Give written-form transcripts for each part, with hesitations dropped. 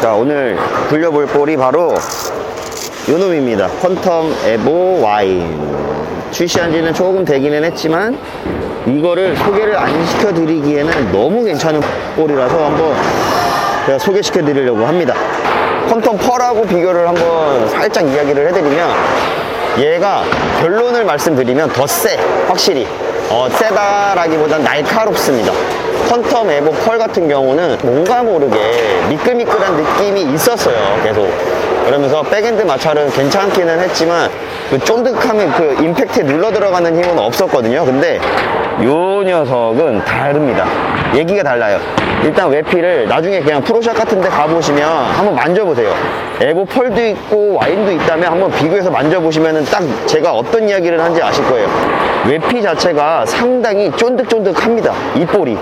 자, 오늘 굴려볼 볼이 바로 요놈입니다. 퀀텀 에보 와인. 출시한 지는 조금 되기는 했지만 이거를 소개를 안 시켜드리기에는 너무 괜찮은 볼이라서 한번 제가 소개시켜 드리려고 합니다. 퀀텀 펄하고 비교를 한번 살짝 이야기를 해드리면, 얘가 결론을 말씀드리면 더 세, 확실히 세다라기보단 날카롭습니다. 퀀텀 에보 펄 같은 경우는 뭔가 모르게 미끌미끌한 느낌이 있었어요, 계속. 그러면서 백엔드 마찰은 괜찮기는 했지만 그 쫀득함의 그 임팩트에 눌러 들어가는 힘은 없었거든요. 근데 요 녀석은 다릅니다. 얘기가 달라요. 일단 외피를 나중에 그냥 프로샵 같은 데 가보시면 한번 만져보세요. 에보 펄도 있고 와인도 있다면 한번 비교해서 만져보시면 딱 제가 어떤 이야기를 하는지 아실 거예요. 외피 자체가 상당히 쫀득쫀득합니다, 이 볼이.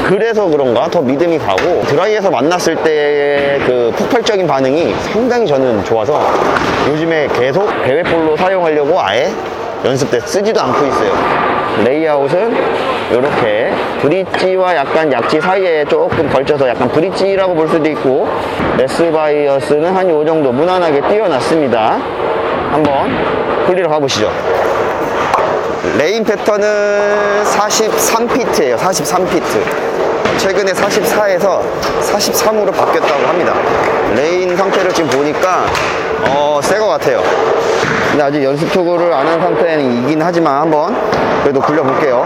그래서 그런가 더 믿음이 가고, 드라이에서 만났을 때의 그 폭발적인 반응이 상당히 저는 좋아서 요즘에 계속 대회볼로 사용하려고 아예 연습 때 쓰지도 않고 있어요. 레이아웃은 이렇게 브릿지와 약간 약지 사이에 조금 걸쳐서 약간 브릿지라고 볼 수도 있고, 레스바이어스는 한 요 정도 무난하게 띄워놨습니다. 한번 굴리러 가보시죠. 레인 패턴은 43피트예요. 43피트. 최근에 44에서 43으로 바뀌었다고 합니다. 레인 상태를 지금 보니까 새 것 같아요. 근데 아직 연습 투구를 안 한 상태이긴 하지만 한번 그래도 굴려볼게요.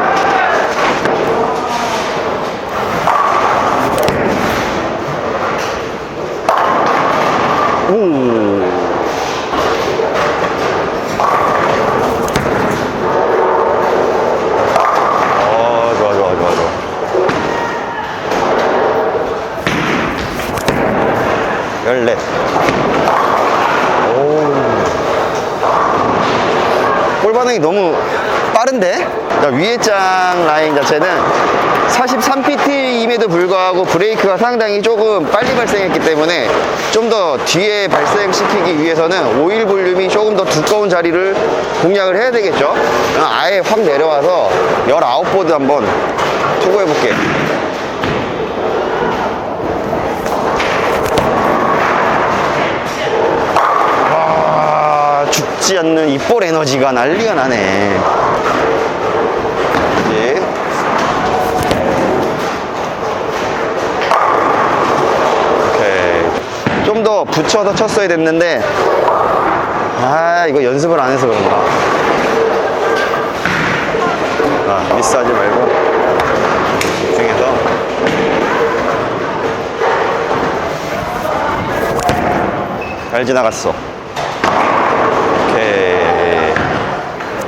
볼 반응이 너무 빠른데? 위에 장 라인 자체는 43피트임에도 불구하고 브레이크가 상당히 조금 빨리 발생했기 때문에 좀 더 뒤에 발생시키기 위해서는 오일 볼륨이 조금 더 두꺼운 자리를 공략을 해야 되겠죠. 아예 확 내려와서 19보드 한번 투구해 볼게요. 죽지 않는 이 볼 에너지가 난리가 나네. 이제 오케이. 좀 더 붙여서 쳤어야 됐는데, 이거 연습을 안 해서 그런가. 미스하지 말고 집중해서. 잘 지나갔어.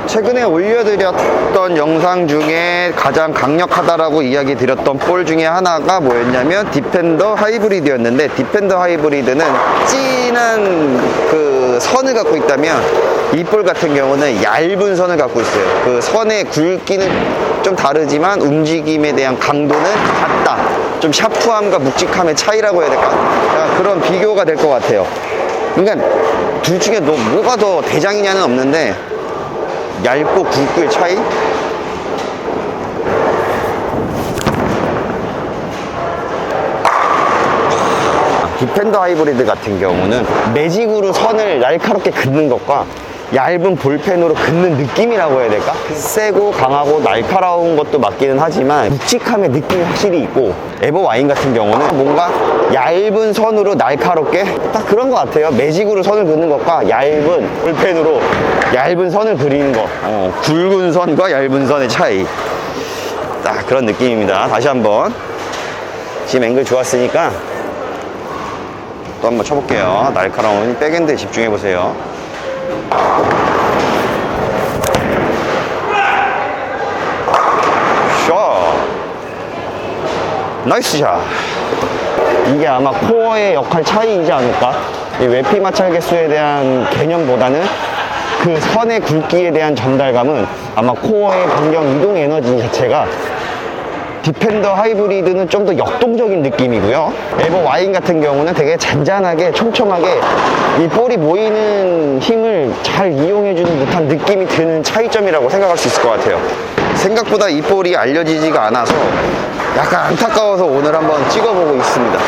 최근에 올려드렸던 영상 중에 가장 강력하다라고 이야기 드렸던 볼 중에 하나가 뭐였냐면 디펜더 하이브리드였는데, 디펜더 하이브리드는 진한 그 선을 갖고 있다면 이 볼 같은 경우는 얇은 선을 갖고 있어요. 그 선의 굵기는 좀 다르지만 움직임에 대한 강도는 같다. 좀 샤프함과 묵직함의 차이라고 해야 될까? 그런 비교가 될 것 같아요. 그러니까 둘 중에 뭐가 더 대장이냐는 없는데, 얇고 굵고의 차이? 디펜더 하이브리드 같은 경우는 매직으로 선을 날카롭게 긋는 것과 얇은 볼펜으로 긋는 느낌이라고 해야 될까? 세고 강하고 날카로운 것도 맞기는 하지만 묵직함의 느낌이 확실히 있고, 에버 와인 같은 경우는 뭔가 얇은 선으로 날카롭게 딱 그런 것 같아요. 매직으로 선을 긋는 것과 얇은 볼펜으로 얇은 선을 그리는 것, 굵은 선과 얇은 선의 차이, 딱 그런 느낌입니다. 다시 한번 지금 앵글 좋았으니까 또 한번 쳐볼게요. 날카로운 백엔드에 집중해보세요. 샷! 나이스 샷! 이게 아마 코어의 역할 차이이지 않을까? 이 외피 마찰 개수에 대한 개념보다는 그 선의 굵기에 대한 전달감은 아마 코어의 변경 이동 에너지 자체가 디펜더 하이브리드는 좀 더 역동적인 느낌이고요. 에버 와인 같은 경우는 되게 잔잔하게 촘촘하게 이 볼이 모이는 힘을 잘 이용해주는 듯한 느낌이 드는 차이점이라고 생각할 수 있을 것 같아요. 생각보다 이 볼이 알려지지가 않아서 약간 안타까워서 오늘 한번 찍어보고 있습니다.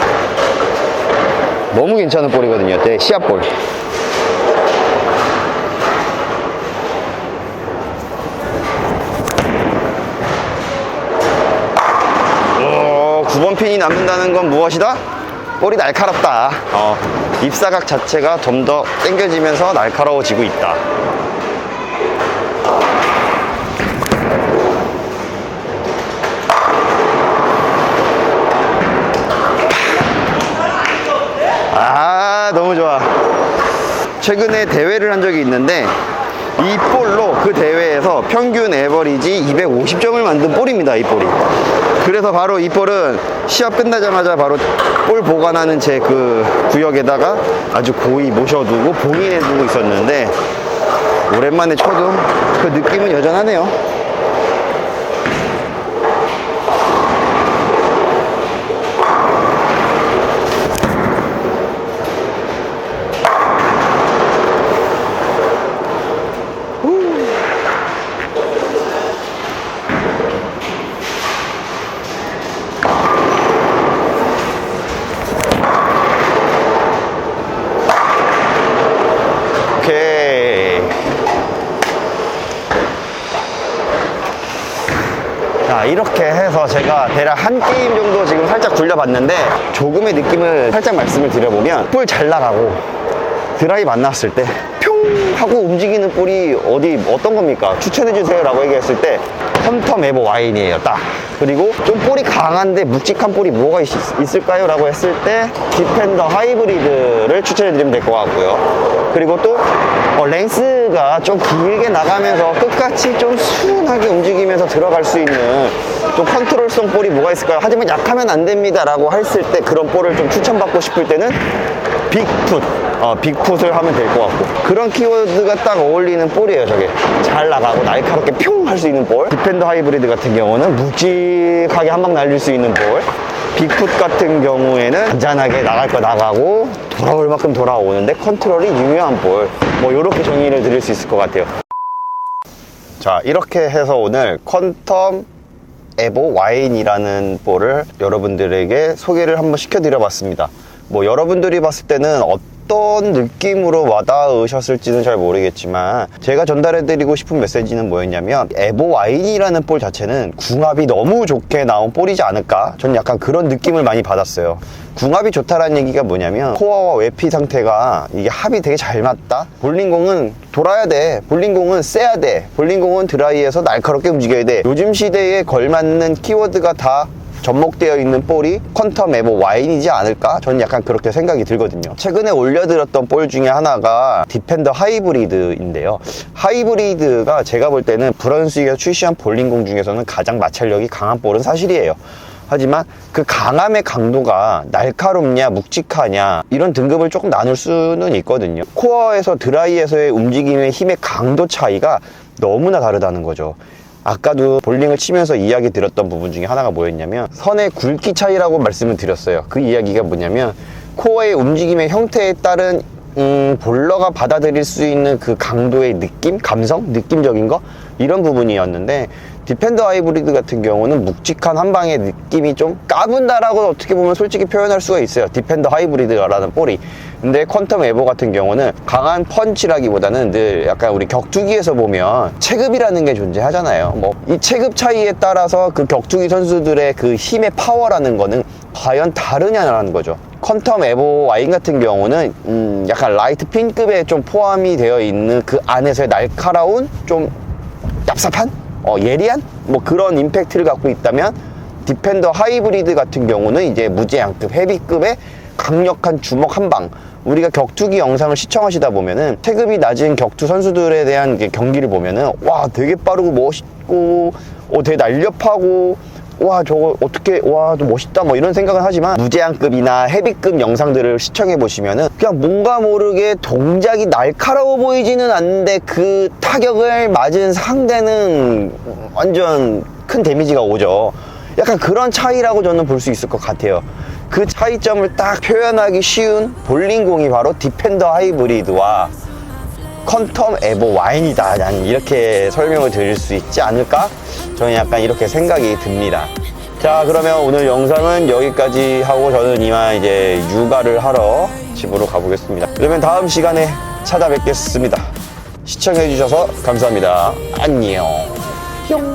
너무 괜찮은 볼이거든요. 내 시합볼. 오, 9번 핀이 남는다는 건 무엇이다? 볼이 날카롭다. 입사각 자체가 좀 더 당겨지면서 날카로워지고 있다. 아, 너무 좋아. 최근에 대회를 한 적이 있는데 이 볼로 그 대회에서 평균 에버리지 250점을 만든 볼입니다. 이 볼이. 그래서 바로 이 볼은 시합 끝나자마자 바로 볼 보관하는 제 그 구역에다가 아주 고이 모셔두고 봉인해두고 있었는데 오랜만에 쳐도 그 느낌은 여전하네요. 오케이. 자, 이렇게 해서 제가 대략 한 게임 정도 지금 살짝 굴려봤는데 조금의 느낌을 살짝 말씀을 드려보면 볼 잘 나가고 드라이브 안 나왔을 때 평 하고 움직이는 볼이 어떤 겁니까? 추천해주세요 라고 얘기했을 때 퀀텀 에보 와인이에요. 딱. 그리고 좀 볼이 강한데 묵직한 볼이 뭐가 있을까요? 라고 했을 때 디펜더 하이브리드를 추천해드리면 될 것 같고요. 그리고 또 랭스가 좀 길게 나가면서 끝까지 좀 수운하게 움직이면서 들어갈 수 있는 좀 컨트롤성 볼이 뭐가 있을까요? 하지만 약하면 안 됩니다 라고 했을 때 그런 볼을 좀 추천받고 싶을 때는 빅풋, 빅풋을 하면 될 것 같고, 그런 키워드가 딱 어울리는 볼이에요. 저게 잘 나가고 날카롭게 뿅 할 수 있는 볼. 디펜더 하이브리드 같은 경우는 묵직하게 한 방 날릴 수 있는 볼. 빅풋 같은 경우에는 안전하게 나갈 거 나가고 돌아올 만큼 돌아오는데 컨트롤이 유효한 볼. 뭐 이렇게 정의를 드릴 수 있을 것 같아요. 자, 이렇게 해서 오늘 퀀텀 에보 와인이라는 볼을 여러분들에게 소개를 한번 시켜드려 봤습니다. 뭐 여러분들이 봤을 때는 어떤 느낌으로 와닿으셨을지는 잘 모르겠지만 제가 전달해드리고 싶은 메시지는 뭐였냐면 에보 와인이라는 볼 자체는 궁합이 너무 좋게 나온 볼이지 않을까? 저는 약간 그런 느낌을 많이 받았어요. 궁합이 좋다라는 얘기가 뭐냐면 코어와 외피 상태가 이게 합이 되게 잘 맞다? 볼링공은 돌아야 돼. 볼링공은 세야 돼. 볼링공은 드라이에서 날카롭게 움직여야 돼. 요즘 시대에 걸맞는 키워드가 다 접목되어 있는 볼이 퀀텀 에보 와인이지 않을까? 저는 약간 그렇게 생각이 들거든요. 최근에 올려드렸던 볼 중에 하나가 디펜더 하이브리드인데요. 하이브리드가 제가 볼 때는 브런스위가 출시한 볼링공 중에서는 가장 마찰력이 강한 볼은 사실이에요. 하지만 그 강함의 강도가 날카롭냐 묵직하냐 이런 등급을 조금 나눌 수는 있거든요. 코어에서 드라이에서의 움직임의 힘의 강도 차이가 너무나 다르다는 거죠. 아까도 볼링을 치면서 이야기 드렸던 부분 중에 하나가 뭐였냐면 선의 굵기 차이라고 말씀을 드렸어요. 그 이야기가 뭐냐면 코어의 움직임의 형태에 따른 볼러가 받아들일 수 있는 그 강도의 느낌? 감성? 느낌적인 거? 이런 부분이었는데 디펜더 하이브리드 같은 경우는 묵직한 한 방의 느낌이 좀 까분다라고 어떻게 보면 솔직히 표현할 수가 있어요. 디펜더 하이브리드라는 볼이. 근데 퀀텀 에보 같은 경우는 강한 펀치라기보다는 늘 약간 우리 격투기에서 보면 체급이라는 게 존재하잖아요. 뭐 이 체급 차이에 따라서 그 격투기 선수들의 그 힘의 파워라는 거는 과연 다르냐라는 거죠. 퀀텀 에보 와인 같은 경우는 약간 라이트 핀급에 좀 포함이 되어 있는 그 안에서의 날카로운 좀 얍삽한? 예리한? 뭐 그런 임팩트를 갖고 있다면 디펜더 하이브리드 같은 경우는 이제 무제한급, 헤비급의 강력한 주먹 한 방. 우리가 격투기 영상을 시청하시다 보면은 체급이 낮은 격투 선수들에 대한 경기를 보면은 와 되게 빠르고 멋있고 되게 날렵하고 와 저거 어떻게 와 좀 멋있다 뭐 이런 생각은 하지만 무제한급이나 헤비급 영상들을 시청해 보시면은 그냥 뭔가 모르게 동작이 날카로워 보이지는 않는데 그 타격을 맞은 상대는 완전 큰 데미지가 오죠. 약간 그런 차이라고 저는 볼 수 있을 것 같아요. 그 차이점을 딱 표현하기 쉬운 볼링공이 바로 디펜더 하이브리드와 퀀텀 에보 와인이다. 난 이렇게 설명을 드릴 수 있지 않을까? 저는 약간 이렇게 생각이 듭니다. 자, 그러면 오늘 영상은 여기까지 하고 저는 이만 이제 육아를 하러 집으로 가보겠습니다. 그러면 다음 시간에 찾아뵙겠습니다. 시청해주셔서 감사합니다. 안녕. 뿅.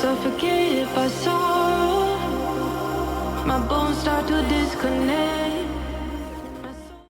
Suffocate if I saw my bones start to disconnect.